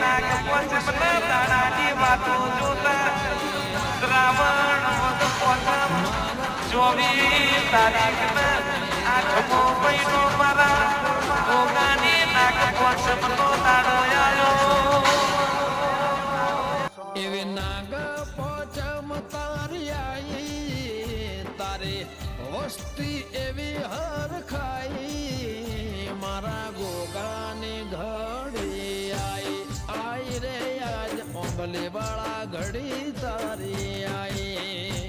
નાગ પંચમના દાડાની વાતો જોતા શ્રાવણ વદ પોતમ 24 તારીખના 8મો મહિનો મારા ભોગાની નાગ પંચમનો દાડો આવ્યો એવી નાગ પંચમ તારી આઈ તારે વસ્તી એવી હરખાઈ મારા ગોગાની ઘડી આઈ રે આજ ઓંગલે વાળા ઘડી તારી આઈ